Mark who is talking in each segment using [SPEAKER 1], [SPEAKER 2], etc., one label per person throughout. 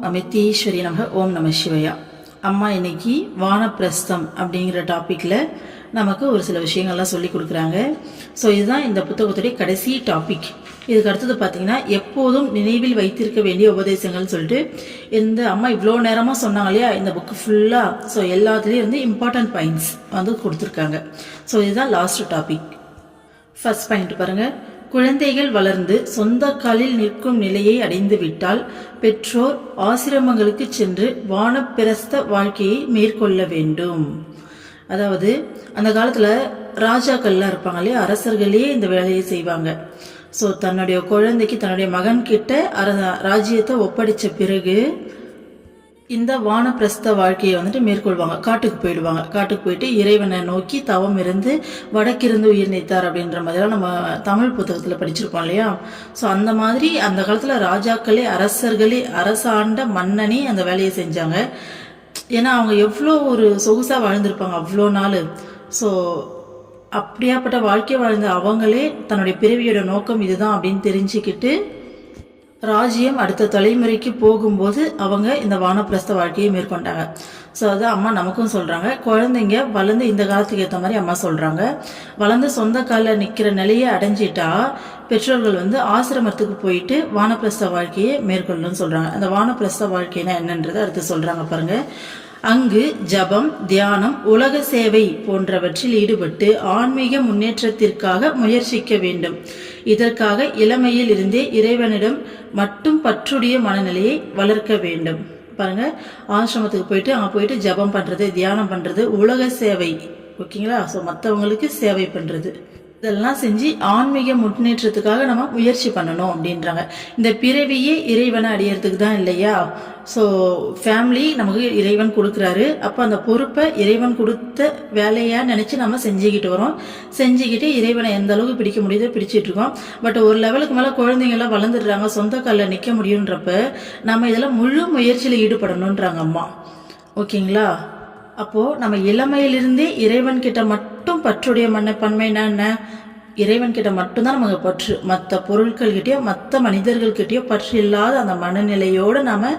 [SPEAKER 1] அமிர்தீஸ்வரி நமக. ஓம் நம சிவயா. அம்மா இன்னைக்கு வானப்பிரஸ்தம் அப்படிங்கிற டாப்பிக்கில் நமக்கு ஒரு சில விஷயங்கள்லாம் சொல்லி கொடுக்குறாங்க. ஸோ இதுதான் இந்த புத்தகத்துடைய கடைசி டாபிக். இதுக்கு அடுத்தது பார்த்தீங்கன்னா எப்போதும் நினைவில் வைத்திருக்க வேண்டிய உபதேசங்கள்னு சொல்லிட்டு இந்த அம்மா இவ்வளோ நேரமாக சொன்னாங்க இல்லையா, இந்த புக்கு ஃபுல்லாக. ஸோ எல்லாத்துலேயும் வந்து இம்பார்ட்டன்ட் பாயிண்ட்ஸ் வந்து கொடுத்துருக்காங்க. ஸோ இதுதான் லாஸ்ட் டாபிக். ஃபர்ஸ்ட் பாயிண்ட் பாருங்கள். குழந்தைகள் வளர்ந்து சொந்த காலில் நிற்கும் நிலையை அடைந்து விட்டால் பெற்றோர் ஆசிரமங்களுக்கு சென்று வானப்பிரஸ்த வாழ்க்கையை மேற்கொள்ள வேண்டும். அதாவது அந்த காலத்தில் ராஜாக்கள்லாம் இருப்பாங்க இல்லையா, அரசர்களே இந்த வேலையை செய்வாங்க. ஸோ தன்னுடைய குழந்தைக்கு தன்னுடைய மகன்கிட்ட ராஜ்யத்தை ஒப்படைச்ச பிறகு இந்த வானப்பிரஸ்த வாழ்க்கையை வந்துட்டு மேற்கொள்வாங்க. காட்டுக்கு போயிடுவாங்க. காட்டுக்கு போயிட்டு இறைவனை நோக்கி தவம் இருந்து வடக்கிருந்து உயிர் நீத்தார் அப்படின்ற மாதிரிலாம் நம்ம தமிழ் புத்தகத்தில் படிச்சிருக்கோம் இல்லையா. ஸோ அந்த மாதிரி அந்த காலத்தில் ராஜாக்களே அரசர்களே அரசாண்ட மன்னனே அந்த வேலையை செஞ்சாங்க. ஏன்னா அவங்க எவ்வளோ ஒரு சொகுசாக வாழ்ந்திருப்பாங்க அவ்வளோ நாள். ஸோ அப்படியாப்பட்ட வாழ்க்கை வாழ்ந்த அவங்களே தன்னுடைய பிறவியோட நோக்கம் இதுதான் அப்படின்னு தெரிஞ்சுக்கிட்டு ராஜ்யம் அடுத்த தலைமுறைக்கு போகும்போது அவங்க இந்த வானப்பிரஸ்த வாழ்க்கையை மேற்கொண்டாங்க. ஸோ அது அம்மா நமக்கும் சொல்கிறாங்க. குழந்தைங்க வளர்ந்து இந்த காலத்துக்கு ஏற்ற மாதிரி அம்மா சொல்கிறாங்க, வளர்ந்து சொந்த காலில் நிற்கிற நிலையை அடைஞ்சிட்டா பெற்றோர்கள் வந்து ஆசிரமத்துக்கு போயிட்டு வானப்பிரஸ்த வாழ்க்கையை மேற்கொள்ளணும்னு சொல்கிறாங்க. அந்த வானப்பிரஸ்த வாழ்க்கைனா என்னன்றதை அடுத்து சொல்கிறாங்க பாருங்கள். அங்கு ஜபம், தியானம், உலக சேவை போன்றவற்றில் ஈடுபட்டு ஆன்மீக முன்னேற்றத்திற்காக முயற்சிக்க வேண்டும். இதற்காக இளமையில் இருந்தே இறைவனிடம் மட்டும் பற்றுடைய மனநிலையை வளர்க்க வேண்டும். பாருங்க, ஆசிரமத்துக்கு போயிட்டு அங்கே போயிட்டு ஜபம் பண்றது, தியானம் பண்றது, உலக சேவை, ஓகேங்களா. ஸோ மற்றவங்களுக்கு சேவை பண்றது, இதெல்லாம் செஞ்சு ஆன்மீக முன்னேற்றத்துக்காக நம்ம முயற்சி பண்ணணும் அப்படின்றாங்க. இந்த பிறவியே இறைவனை அடையிறதுக்கு தான் இல்லையா. ஸோ ஃபேமிலி நமக்கு இறைவன் கொடுக்குறாரு. அப்போ அந்த பொறுப்பை இறைவன் கொடுத்த வேலையாக நினச்சி நம்ம செஞ்சுக்கிட்டு வரோம். செஞ்சுக்கிட்டு இறைவனை எந்த அளவுக்கு பிடிக்க முடியுதோ பிடிச்சிட்டு இருக்கோம். பட் ஒரு லெவலுக்கு மேலே குழந்தைங்கள்லாம் வளர்ந்துடுறாங்க, சொந்த காலில் நிற்க முடியுன்றப்ப நம்ம இதெல்லாம் முழு முயற்சியில் ஈடுபடணுன்றாங்க அம்மா, ஓகேங்களா. அப்போது நம்ம இளமையிலிருந்தே இறைவன் கிட்ட மட்டும் பற்றுடைய பன்மைனா என்ன, இறைவன் கிட்ட மட்டும்தான் நமக்கு பற்று. மற்ற பொருட்கள்கிட்டயோ மற்ற மனிதர்கள்கிட்டயோ பற்று இல்லாத அந்த மனநிலையோடு நாம்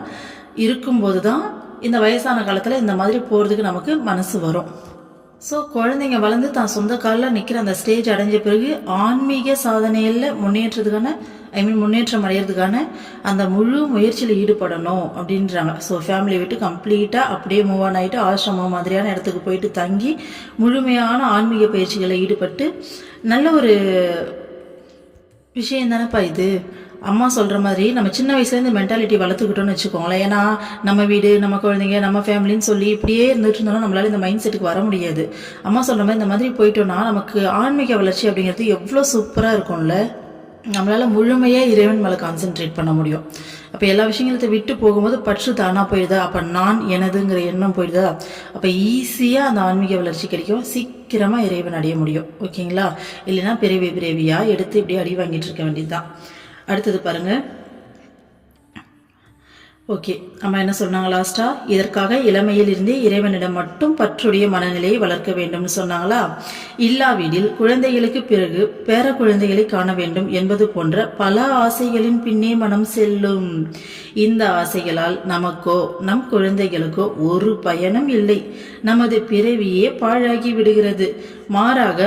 [SPEAKER 1] இருக்கும்போது தான் இந்த வயசான காலத்தில் இந்த மாதிரி போகிறதுக்கு நமக்கு மனசு வரும். ஸோ குழந்தைங்க வளர்ந்து தான் சொந்த காலில் நிற்கிற அந்த ஸ்டேஜ் அடைஞ்ச பிறகு ஆன்மீக சாதனையில் முன்னேற்றம் அடையிறதுக்கான அந்த முழு முயற்சியில் ஈடுபடணும் அப்படின்றாங்க. ஸோ ஃபேமிலி விட்டு கம்ப்ளீட்டாக அப்படியே மூவ் ஆன் ஆகிட்டு ஆசிரமம் மாதிரியான இடத்துக்கு போயிட்டு தங்கி முழுமையான ஆன்மீக பயிற்சிகளை ஈடுபட்டு நல்ல ஒரு விஷயம் தானேப்பா இது. அம்மா சொல்கிற மாதிரி நம்ம சின்ன வயசுலேருந்து மென்டாலிட்டி வளர்த்துக்கிட்டோன்னு வச்சுக்கோங்களேன். ஏன்னா நம்ம வீடு, நம்ம குழந்தைங்க, நம்ம ஃபேமிலின்னு சொல்லி இப்படியே இருந்துட்டு இருந்தோம்னா நம்மளால இந்த மைண்ட் செட்டுக்கு வர முடியாது. அம்மா சொல்கிற மாதிரி இந்த மாதிரி போயிட்டோம்னா நமக்கு ஆன்மீக வளர்ச்சி அப்படிங்கிறது எவ்வளோ சூப்பராக இருக்கும்ல. நம்மளால் முழுமையாக இறைவன் மேலே கான்சென்ட்ரேட் பண்ண முடியும். அப்போ எல்லா விஷயங்களத்தை விட்டு போகும்போது பற்று தானாக போயிடுதா, அப்போ நான் எனதுங்கிற எண்ணம் போயிடுதா, அப்போ ஈஸியாக அந்த ஆன்மீக வளர்ச்சி கிடைக்கும், சீக்கிரமாக இறைவன் அடைய முடியும், ஓகேங்களா. இல்லைன்னா பிறவியாக எடுத்து இப்படி அடி வாங்கிட்டு இருக்க வேண்டியதுதான். அடுத்தது பாருங்க. ஓகே, அம்மா என்ன சொன்னாங்க லாஸ்டா, இதற்காக இளமையில் இருந்தே இறைவனிடம் மட்டும் பற்றுடைய மனநிலையை வளர்க்க வேண்டும்னு சொன்னாங்களா. இல்லாவிடில் குழந்தைகளுக்கு பிறகு பேர குழந்தைகளை காண வேண்டும் என்பது போன்ற பல ஆசைகளின் பின்னே மனம் செல்லும். இந்த ஆசைகளால் நமக்கோ நம் குழந்தைகளுக்கோ ஒரு பயனும் இல்லை. நமது பிறவியே பாழாகி விடுகிறது. மாறாக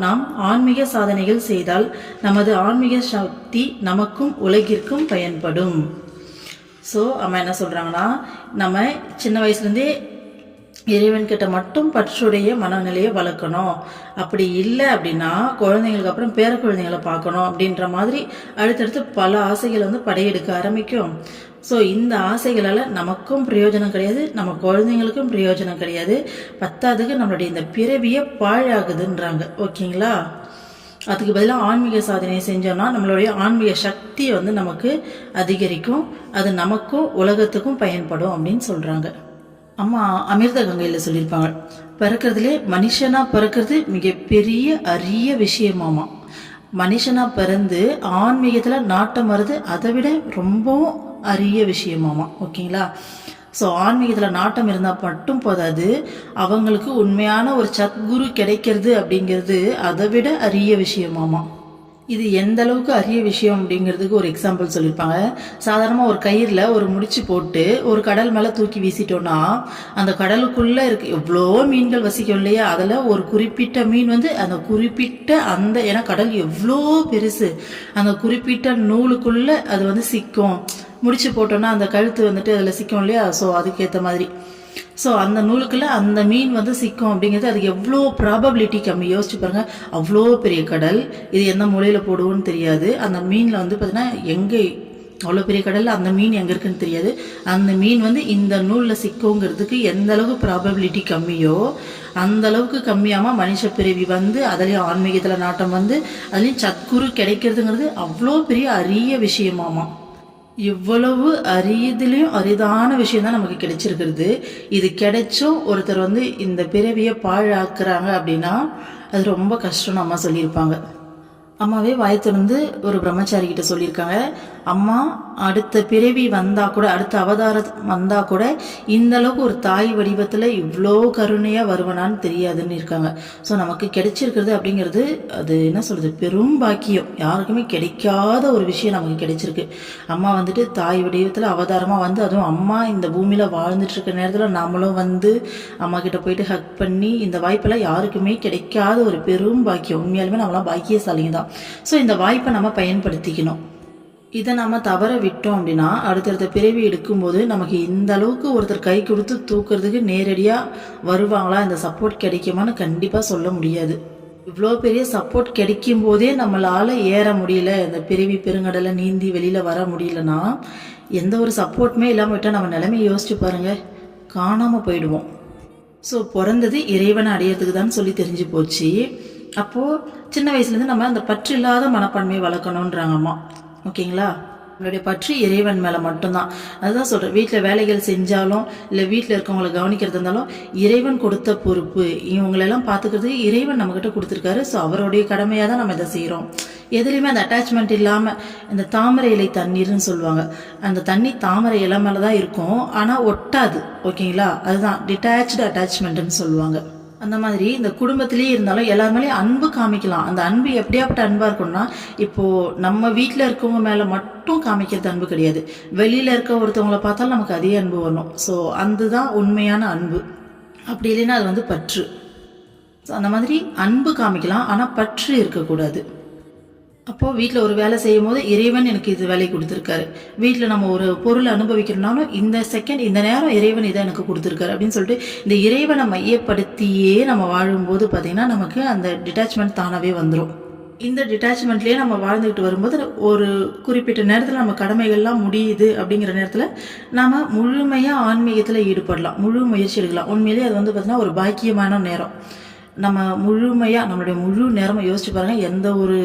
[SPEAKER 1] நாம் ஆன்மீக சாதனைகள் செய்தால் நமது ஆன்மீக சக்தி நமக்கும் உலகிற்கும் பயன்படும். ஸோ அம்மா என்ன சொல்கிறாங்கன்னா, நம்ம சின்ன வயசுலேருந்தே இறைவன்கிட்ட மட்டும் பற்றுடைய மனநிலையை வளர்க்கணும். அப்படி இல்லை அப்படின்னா குழந்தைங்களுக்கு அப்புறம் பேர குழந்தைங்களை பார்க்கணும் அப்படின்ற மாதிரி அடுத்தடுத்து பல ஆசைகளை வந்து படையெடுக்க ஆரம்பிக்கும். ஸோ இந்த ஆசைகளால் நமக்கும் பிரயோஜனம் கிடையாது, நம்ம குழந்தைங்களுக்கும் பிரயோஜனம் கிடையாது. பத்தாவதுக்கு நம்மளுடைய இந்த பிறவியை பாழாகுதுன்றாங்க, ஓகேங்களா. அதுக்கு பதிலாக ஆன்மீக சாதனை செஞ்சோம்னா நம்மளுடைய ஆன்மீக சக்தி வந்து நமக்கு அதிகரிக்கும், அது நமக்கும் உலகத்துக்கும் பயன்படும் அப்படின்னு சொல்கிறாங்க. அம்மா அமிர்த கங்கையில் சொல்லியிருப்பாங்க, பிறக்கிறதுலே மனுஷனாக பிறக்கிறது மிகப்பெரிய அரிய விஷயமாமா. மனுஷனாக பிறந்து ஆன்மீகத்தில் நாட்டம் வருது அதை விட ரொம்பவும் அரிய விஷயமாமா, ஓகேங்களா. ஸோ ஆன்மீகத்தில் நாட்டம் இருந்தால் மட்டும் போதாது, அவங்களுக்கு உண்மையான ஒரு சத்குரு கிடைக்கிறது அப்படிங்கிறது அதை விட அரிய விஷயமாமா. இது எந்த அளவுக்கு அரிய விஷயம் அப்படிங்கிறதுக்கு ஒரு எக்ஸாம்பிள் சொல்லியிருப்பாங்க. சாதாரணமாக ஒரு கயிறில் ஒரு முடிச்சு போட்டு ஒரு கடல் மேலே தூக்கி வீசிட்டோன்னா அந்த கடலுக்குள்ளே இருக்கு எவ்வளோ மீன்கள் வசிக்கும் இல்லையா, அதில் ஒரு குறிப்பிட்ட மீன் வந்து அந்த குறிப்பிட்ட ஏன்னா கடல் எவ்வளோ பெருசு, அந்த குறிப்பிட்ட நூலுக்குள்ளே அது வந்து சிக்கும். முடிச்சு போட்டோன்னா அந்த கழுத்து வந்துட்டு அதில் சிக்கும் இல்லையா, ஸோ அதுக்கேற்ற மாதிரி ஸோ அந்த நூலுக்குள்ள அந்த மீன் வந்து சிக்கும் அப்படிங்கிறது அதுக்கு எவ்வளோ ப்ராபபிலிட்டி கம்மி. யோசிச்சு பாருங்கள், அவ்வளோ பெரிய கடல், இது எந்த மூலையில் போடுவோன்னு தெரியாது. அந்த மீனில் வந்து பார்த்தீங்கன்னா எங்கே அவ்வளோ பெரிய கடலில் அந்த மீன் எங்கே இருக்குன்னு தெரியாது. அந்த மீன் வந்து இந்த நூலில் சிக்குங்கிறதுக்கு எந்த அளவுக்கு ப்ராபபிலிட்டி கம்மியோ அந்த அளவுக்கு கம்மியாமல் மனுஷ பிறவி வந்து அதுலேயும் ஆன்மீகத்தில் நாட்டம் வந்து அதுலேயும் சத்குரு கிடைக்கிறதுங்கிறது அவ்வளோ பெரிய அரிய விஷயமாமா. இவ்வளவு அரியதுலேயும் அரிதான விஷயம் தான் நமக்கு கிடைச்சிருக்கிறது. இது கிடைச்சும் ஒருத்தர் வந்து இந்த பிறவியை பாழாக்குறாங்க அப்படின்னா அது ரொம்ப கஷ்டம்னு அம்மா சொல்லியிருப்பாங்க. அம்மாவே வாய் திறந்து ஒரு பிரம்மச்சாரி கிட்ட சொல்லியிருக்காங்க, அம்மா அடுத்த பிறவி வந்தால் கூட அடுத்த அவதாரம் வந்தால் கூட இந்த அளவுக்கு ஒரு தாய் வடிவத்தில் இவ்வளோ கருணையாக வருவனான்னு தெரியாதுன்னு இருக்காங்க. ஸோ நமக்கு கிடைச்சிருக்கிறது அப்படிங்கிறது அது என்ன சொல்கிறது, பெரும் பாக்கியம். யாருக்குமே கிடைக்காத ஒரு விஷயம் நமக்கு கிடைச்சிருக்கு. அம்மா வந்துட்டு தாய் வடிவத்தில் அவதாரமாக வந்து, அதுவும் அம்மா இந்த பூமியில் வாழ்ந்துட்டு இருக்க நேரத்தில் நாமளும் வந்து அம்மா கிட்ட போயிட்டு ஹக் பண்ணி, இந்த வாய்ப்பெல்லாம் யாருக்குமே கிடைக்காத ஒரு பெரும் பாக்கியம். உண்மையாலுமே நம்மளாம் பாக்கியசாலிங்க தான். ஸோ இந்த வாய்ப்பை நம்ம பயன்படுத்திக்கணும். இதை நம்ம தவற விட்டோம் அப்படின்னா அடுத்தடுத்த பிறவி எடுக்கும்போது நமக்கு இந்த அளவுக்கு ஒருத்தர் கை கொடுத்து தூக்குறதுக்கு நேரடியாக வருவாங்களா, இந்த சப்போர்ட் கிடைக்குமான்னு கண்டிப்பாக சொல்ல முடியாது. இவ்வளோ பெரிய சப்போர்ட் கிடைக்கும் போதே நம்மளால் ஏற முடியல, இந்த பிறவி பெருங்கடலை நீந்தி வெளியில் வர முடியலன்னா எந்த ஒரு சப்போர்ட்டுமே இல்லாமல் விட்டால் நம்ம நிலைமையை யோசிச்சு பாருங்கள், காணாமல் போயிடுவோம். ஸோ பிறந்தது இறைவனை அடையிறதுக்கு தான் சொல்லி தெரிஞ்சு போச்சு. அப்போது சின்ன வயசுலேருந்து நம்ம அந்த பற்று இல்லாத மனப்பான்மையை வளர்க்கணுன்றாங்க அம்மா. ஓகேங்களா, நம்மளுடைய பற்று இறைவன் மேலே மட்டும்தான். அதுதான் சொல்கிறேன், வீட்டில் வேலைகள் செஞ்சாலும் இல்லை வீட்டில் இருக்கவங்களை கவனிக்கிறது இருந்தாலும் இறைவன் கொடுத்த பொறுப்பு, இவங்களெல்லாம் பார்த்துக்கிறதுக்கு இறைவன் நம்மக்கிட்ட கொடுத்துருக்காரு. ஸோ அவருடைய கடமையாக தான் நம்ம இதை செய்கிறோம். எதுலேயுமே அந்த அட்டாச்மெண்ட் இல்லாமல், இந்த தாமரை இலை தண்ணீர்னு சொல்லுவாங்க, அந்த தண்ணி தாமரை இலை மேலே தான் இருக்கும், ஆனால் ஒட்டாது. ஓகேங்களா, அதுதான் டிட்டாச்சு அட்டாச்மெண்ட்டுன்னு சொல்லுவாங்க. அந்த மாதிரி இந்த குடும்பத்திலேயே இருந்தாலும் எல்லாருமேலேயும் அன்பு காமிக்கலாம். அந்த அன்பு எப்படியாப்பட்ட அன்பாக இருக்கும்னா, இப்போது நம்ம வீட்டில் இருக்கவங்க மேலே மட்டும் காமிக்கிறது அன்பு கிடையாது, வெளியில் இருக்க ஒருத்தவங்களை பார்த்தாலும் நமக்கு அதே அன்பு வரணும். ஸோ அதுதான் உண்மையான அன்பு. அப்படி இல்லைன்னா அது வந்து பற்று. ஸோ அந்த மாதிரி அன்பு காமிக்கலாம், ஆனால் பற்று இருக்கக்கூடாது. அப்போது வீட்டில் ஒரு வேலை செய்யும் போது இறைவன் எனக்கு இது வேலை கொடுத்துருக்காரு, வீட்டில் நம்ம ஒரு பொருளை அனுபவிக்கிறோம்னாலும் இந்த செகண்ட் இந்த நேரம் இறைவன் இதை எனக்கு கொடுத்துருக்காரு அப்படின்னு சொல்லிட்டு இந்த இறைவனை மையப்படுத்தியே நம்ம வாழும்போது பார்த்திங்கன்னா நமக்கு அந்த டிட்டாச்மெண்ட் தானாகவே வந்துடும். இந்த டிட்டாச்மெண்ட்லேயே நம்ம வாழ்ந்துக்கிட்டு வரும்போது ஒரு குறிப்பிட்ட நேரத்தில் நம்ம கடமைகள்லாம் முடியுது அப்படிங்கிற நேரத்தில் நாம் முழுமையாக ஆன்மீகத்தில் ஈடுபடலாம், முழு முயற்சி எடுக்கலாம். உண்மையிலேயே அது வந்து பார்த்திங்கன்னா ஒரு பாக்கியமான நேரம். நம்ம முழுமையாக நம்மளுடைய முழு நேரமாக யோசிச்சு பாருங்கள், எந்த ஒரு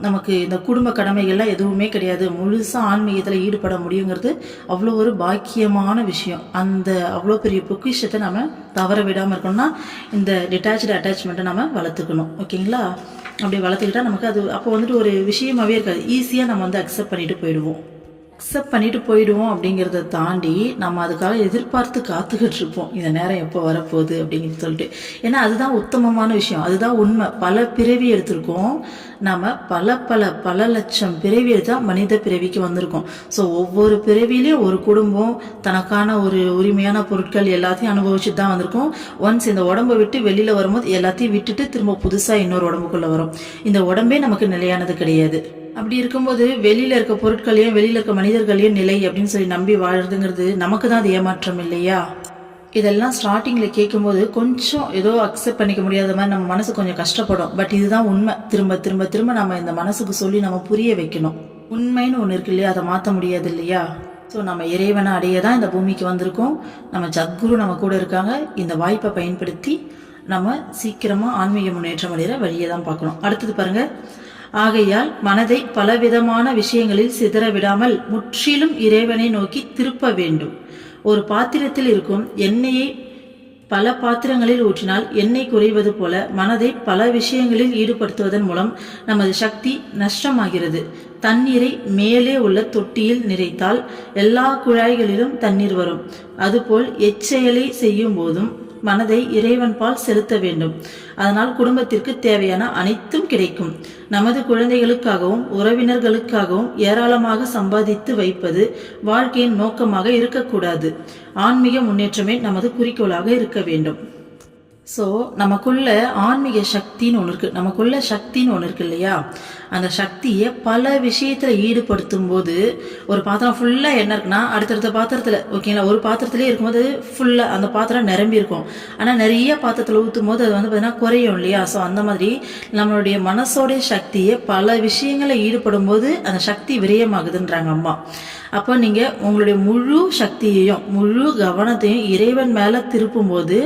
[SPEAKER 1] நமக்கு இந்த குடும்ப கடமைகள்லாம் எதுவுமே கிடையாது, முழுசாக ஆன்மீகத்தில் ஈடுபட முடியுங்கிறது அவ்வளோ ஒரு பாக்கியமான விஷயம். அந்த அவ்வளோ பெரிய பொக்கிஷத்தை நம்ம தவற விடாமல் இருக்கணும்னா இந்த டிட்டாச்சு அட்டாச்மெண்ட்டை நம்ம வளர்த்துக்கணும். ஓகேங்களா, அப்படி வளர்த்துக்கிட்டால் நமக்கு அது அப்போ வந்துட்டு ஒரு விஷயமாகவே இருக்காது, ஈஸியாக நம்ம வந்து அக்செப்ட் பண்ணிட்டு போயிடுவோம். அப்படிங்கிறத தாண்டி நம்ம அதுக்காக எதிர்பார்த்து காத்துக்கிட்டு இருப்போம், இந்த நேரம் எப்போ வரப்போகுது அப்படின்னு சொல்லிட்டு. ஏன்னா அதுதான் உத்தமமான விஷயம், அதுதான் உண்மை. பல பிறவி எடுத்திருக்கோம் நம்ம, பல லட்சம் பிறவி எடுத்தால் மனித பிறவிக்கு வந்திருக்கோம். ஸோ ஒவ்வொரு பிறவிலையும் ஒரு குடும்பம் தனக்கான ஒரு உரிமையான பொருட்கள் எல்லாத்தையும் அனுபவிச்சுட்டு தான் வந்திருக்கோம். ஒன்ஸ் இந்த உடம்பை விட்டு வெளியில் வரும்போது எல்லாத்தையும் விட்டுட்டு திரும்ப புதுசாக இன்னொரு உடம்புக்குள்ளே வரும். இந்த உடம்பே நமக்கு நிலையானது கிடையாது. அப்படி இருக்கும்போது வெளியில் இருக்க பொருட்களையும் வெளியில் இருக்க மனிதர்களையும் நிலை அப்படின்னு சொல்லி நம்பி வாழறதுங்கிறது நமக்கு தான் அது ஏமாற்றம் இல்லையா. இதெல்லாம் ஸ்டார்டிங்கில் கேட்கும்போது கொஞ்சம் ஏதோ அக்செப்ட் பண்ணிக்க முடியாத மாதிரி நம்ம மனசு கொஞ்சம் கஷ்டப்படும். பட் இதுதான் உண்மை. திரும்ப திரும்ப திரும்ப நம்ம இந்த மனசுக்கு சொல்லி நம்ம புரிய வைக்கணும். உண்மைன்னு ஒன்று இருக்கு இல்லையா, அதை மாற்ற முடியாது இல்லையா. ஸோ நம்ம இறைவனை அடைய தான் இந்த பூமிக்கு வந்திருக்கோம். நம்ம சத்குரு நம்ம கூட இருக்காங்க. இந்த வாய்ப்பை பயன்படுத்தி நம்ம சீக்கிரமாக ஆன்மீக முன்னேற்றம் அடைகிற வழியை தான் பார்க்கணும். அடுத்தது பாருங்கள், ஆகையால் மனதை பலவிதமான விஷயங்களில் சிதற விடாமல் முற்றிலும் இறைவனை நோக்கி திருப்ப வேண்டும். ஒரு பாத்திரத்தில் இருக்கும் எண்ணெயை பல பாத்திரங்களில் ஊற்றினால் எண்ணெய் குறைவது போல மனதை பல விஷயங்களில் ஈடுபடுத்துவதன் மூலம் நமது சக்தி நஷ்டமாகிறது. தண்ணீரை மேலே உள்ள தொட்டியில் நிறைத்தால் எல்லா குழாய்களிலும் தண்ணீர் வரும். அதுபோல் எச்செயலை செய்யும் போதும் மனதை இறைவன் பால் செலுத்த வேண்டும். அதனால் குடும்பத்திற்கு தேவையான அனைத்தும் கிடைக்கும். நமது குழந்தைகளுக்காகவும் உறவினர்களுக்காகவும் ஏராளமாக சம்பாதித்து வைப்பது வாழ்க்கையின் நோக்கமாக இருக்கக்கூடாது. ஆன்மீக முன்னேற்றமே நமது குறிக்கோளாக இருக்க வேண்டும். ஸோ நமக்குள்ள ஆன்மீக சக்தின்னு ஒன்று இருக்குது. நமக்குள்ள சக்தின்னு ஒன்று இருக்குது இல்லையா? அந்த சக்தியை பல விஷயத்தில் ஈடுபடுத்தும் போது ஒரு பாத்திரம் ஃபுல்லாக என்ன இருக்குன்னா அடுத்தடுத்த பாத்திரத்தில் ஓகேங்களா, ஒரு பாத்திரத்திலே இருக்கும்போது ஃபுல்லாக அந்த பாத்திரம் நிரம்பி இருக்கும். ஆனால் நிறைய பாத்திரத்தில் ஊற்றும் போது அது வந்து பார்த்தீங்கன்னா குறையும் இல்லையா? ஸோ அந்த மாதிரி நம்மளுடைய மனசோடைய சக்தியை பல விஷயங்களை ஈடுபடும் போது அந்த சக்தி விரயமாகுதுன்றாங்க அம்மா. அப்போ நீங்கள் உங்களுடைய முழு சக்தியையும் முழு கவனத்தையும் இறைவன் மேலே திருப்பும்போது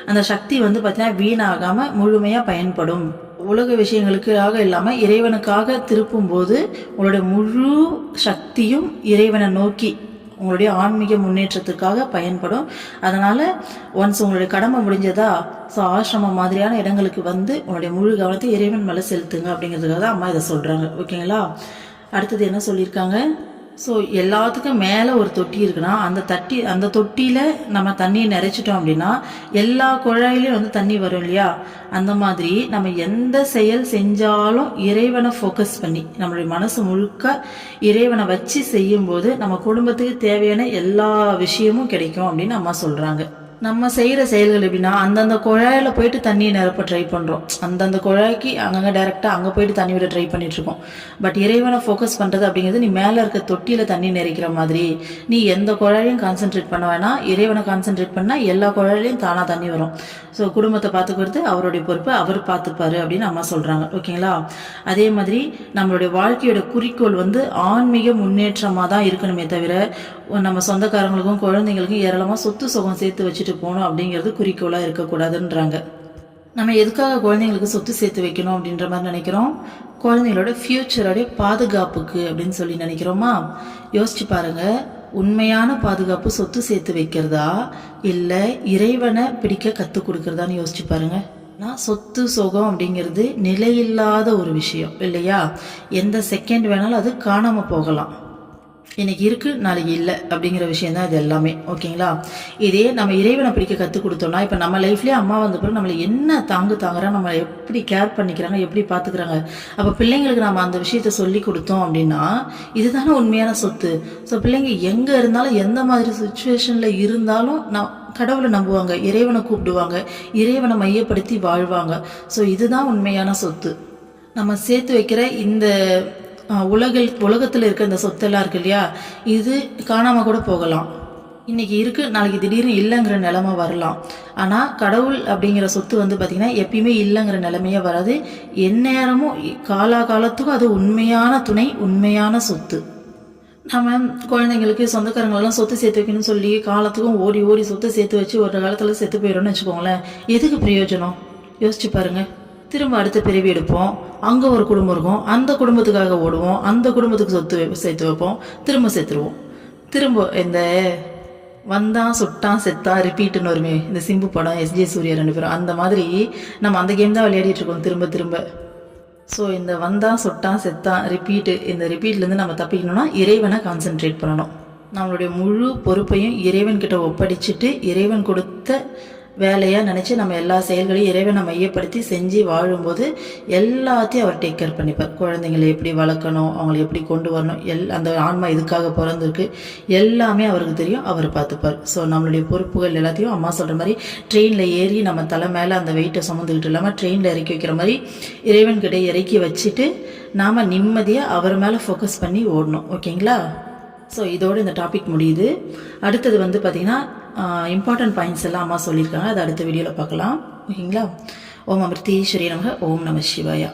[SPEAKER 1] அந்த சக்தி வந்து பார்த்தீங்கன்னா வீணாகாமல் முழுமையாக பயன்படும். உலக விஷயங்களுக்காக இல்லாமல் இறைவனுக்காக திருப்பும் போது உங்களுடைய முழு சக்தியும் இறைவனை நோக்கி உங்களுடைய ஆன்மீக முன்னேற்றத்துக்காக பயன்படும். அதனால் ஒன்ஸ் உங்களுடைய கடமை முடிஞ்சதா, ஸோ ஆசிரமம் மாதிரியான இடங்களுக்கு வந்து உங்களுடைய முழு கவனத்தை இறைவன் மேலே செலுத்துங்க அப்படிங்கிறதுக்காக தான் அம்மா இதை சொல்கிறாங்க. ஓகேங்களா? அடுத்தது என்ன சொல்லியிருக்காங்க? ஸோ எல்லாத்துக்கும் மேலே ஒரு தொட்டி இருக்குன்னா அந்த தொட்டியில் நம்ம தண்ணியை நிறைச்சிட்டோம் அப்படின்னா எல்லா குழாயிலையும் வந்து தண்ணி வரும் இல்லையா? அந்த மாதிரி நம்ம எந்த செயல் செஞ்சாலும் இறைவனை ஃபோக்கஸ் பண்ணி நம்மளுடைய மனசு முழுக்க இறைவனை வச்சு செய்யும்போது நம்ம குடும்பத்துக்கு தேவையான எல்லா விஷயமும் கிடைக்கும் அப்படின்னு அம்மா சொல்கிறாங்க. நம்ம செய்கிற செயல்கள் எப்படின்னா அந்தந்த குழாயில் போயிட்டு தண்ணியை நிரப்ப ட்ரை பண்ணுறோம். அந்தந்த குழாய்க்கு அங்கங்கே டைரெக்டாக அங்கே போயிட்டு தண்ணி விட ட்ரை பண்ணிகிட்ருக்கோம். பட் இறைவனை ஃபோக்கஸ் பண்ணுறது அப்படிங்கிறது நீ மேலே இருக்க தொட்டியில் தண்ணி நிறைக்கிற மாதிரி. நீ எந்த குழாயிலையும் கான்சென்ட்ரேட் பண்ண வேணாம், இறைவனை கான்சென்ட்ரேட் பண்ணால் எல்லா குழாயிலையும் தானாக தண்ணி வரும். ஸோ குடும்பத்தை பார்த்துக்கிறது அவருடைய பொறுப்பு, அவர் பார்த்துப்பாரு அப்படின்னு அம்மா சொல்கிறாங்க. ஓகேங்களா? அதே மாதிரி நம்மளுடைய வாழ்க்கையோட குறிக்கோள் வந்து ஆன்மீக முன்னேற்றமாக தான் இருக்கணுமே தவிர நம்ம சொந்தக்காரங்களுக்கும் குழந்தைங்களுக்கும் ஏராளமாக சொத்து சுகம் சேர்த்து வச்சுட்டு போகணும் அப்படிங்கிறது குறிக்கோளாக இருக்கக்கூடாதுன்றாங்க. நம்ம எதுக்காக குழந்தைங்களுக்கு சொத்து சேர்த்து வைக்கணும் அப்படின்ற மாதிரி நினைக்கிறோம்? குழந்தைங்களோட ஃப்யூச்சரோடைய பாதுகாப்புக்கு அப்படின்னு சொல்லி நினைக்கிறோமா? யோசிச்சு பாருங்கள். உண்மையான பாதுகாப்பு சொத்து சேர்த்து வைக்கிறதா இல்லை இறைவனை பிடிக்க கற்றுக் கொடுக்கறதான்னு யோசிச்சு பாருங்கள். ஆனால் சொத்து சுகம் அப்படிங்கிறது நிலையில்லாத ஒரு விஷயம் இல்லையா? எந்த செகண்ட் வேணாலும் அது காணாமல் போகலாம். இன்னைக்கு இருக்குது நாளைக்கு இல்லை அப்படிங்கிற விஷயம் தான் இது எல்லாமே. ஓகேங்களா? இதே நம்ம இறைவனை பிடிக்க கற்றுக் கொடுத்தோம்னா இப்போ நம்ம லைஃப்லேயே அம்மா வந்த பிறகு நம்மளை என்ன தாங்குறாங்க, நம்மளை எப்படி கேர் பண்ணிக்கிறாங்க, எப்படி பார்த்துக்கிறாங்க. அப்போ பிள்ளைங்களுக்கு நம்ம அந்த விஷயத்த சொல்லி கொடுத்தோம் அப்படின்னா இதுதானே உண்மையான சொத்து. ஸோ பிள்ளைங்க எங்கே இருந்தாலும் எந்த மாதிரி சுச்சுவேஷனில் இருந்தாலும் கடவுளை நம்புவாங்க, இறைவனை கூப்பிடுவாங்க, இறைவனை மையப்படுத்தி வாழ்வாங்க. ஸோ இதுதான் உண்மையான சொத்து. நம்ம சேர்த்து வைக்கிற இந்த உலகத்தில் இருக்க இந்த சொத்தெல்லாம் இருக்கு இல்லையா, இது காணாமல் கூட போகலாம். இன்றைக்கி இருக்குது நாளைக்கு திடீர்னு இல்லைங்கிற நிலைமை வரலாம். ஆனால் கடவுள் அப்படிங்கிற சொத்து வந்து பார்த்திங்கன்னா எப்பயுமே இல்லைங்கிற நிலைமையே வராது. எந்நேரமும் காலத்துக்கும் அது உண்மையான துணை, உண்மையான சொத்து. நம்ம குழந்தைங்களுக்கு சொந்தக்காரங்களெல்லாம் சொத்து சேர்த்து வைக்கணும்னு சொல்லி காலத்துக்கும் ஓடி ஓடி சொத்தை சேர்த்து வச்சு ஒரு காலத்தில் செத்து போயிடும்னு வச்சுக்கோங்களேன். எதுக்கு பிரயோஜனம்? யோசிச்சு பாருங்கள். திரும்ப அடுத்த பிறவி எடுப்போம், அங்கே ஒரு குடும்பம் இருக்கும், அந்த குடும்பத்துக்காக ஓடுவோம், அந்த குடும்பத்துக்கு சொத்து சேர்த்து வைப்போம், திரும்ப சேர்த்துருவோம். திரும்ப இந்த வந்தான் சுட்டான் செத்தான் ரிப்பீட்டுன்னு வருமே, இந்த சிம்பு படம், எஸ்ஜே சூர்யா 2 பேரும், அந்த மாதிரி நம்ம அந்த கேம் தான் விளையாடிட்டு இருக்கோம் திரும்ப திரும்ப. ஸோ இந்த வந்தான் சுட்டான் செத்தான் ரிப்பீட்டு, இந்த ரிப்பீட்லேருந்து நம்ம தப்பிக்கணும்னா இறைவனை கான்சென்ட்ரேட் பண்ணணும். நம்மளுடைய முழு பொறுப்பையும் இறைவன்கிட்ட ஒப்படைச்சிட்டு இறைவன் கொடுத்த வேலையாக நினச்சி நம்ம எல்லா செயல்களையும் இறைவனை மையப்படுத்தி செஞ்சு வாழும்போது எல்லாத்தையும் அவர் டேக் கேர் பண்ணிப்பார். குழந்தைங்களை எப்படி வளர்க்கணும், அவங்களை எப்படி கொண்டு வரணும், அந்த ஆன்மா இதுக்காக பிறந்திருக்கு எல்லாமே அவருக்கு தெரியும், அவர் பார்த்துப்பார். ஸோ நம்மளுடைய பொறுப்புகள் எல்லாத்தையும் அம்மா சொல்கிற மாதிரி ட்ரெயினில் ஏறி நம்ம தலை மேலே அந்த வெயிட்டை சுமந்துக்கிட்டு இல்லாமல் ட்ரெயினில் இறக்கி வைக்கிற மாதிரி இறைவன்கிட்ட இறக்கி வச்சுட்டு நாம் நிம்மதியாக அவர் மேலே ஃபோக்கஸ் பண்ணி ஓடணும். ஓகேங்களா? ஸோ இதோடு இந்த டாபிக் முடியுது. அடுத்தது வந்து பார்த்திங்கன்னா இம்பார்ட்டன்ட் பாயிண்ட்ஸ் எல்லாம் அம்மா சொல்லியிருக்காங்க, அதை அடுத்த வீடியோவில் பார்க்கலாம். ஓகேங்களா? ஓம் அமிர்தீஸ்வரி நமக. ஓம் நம சிவாயா.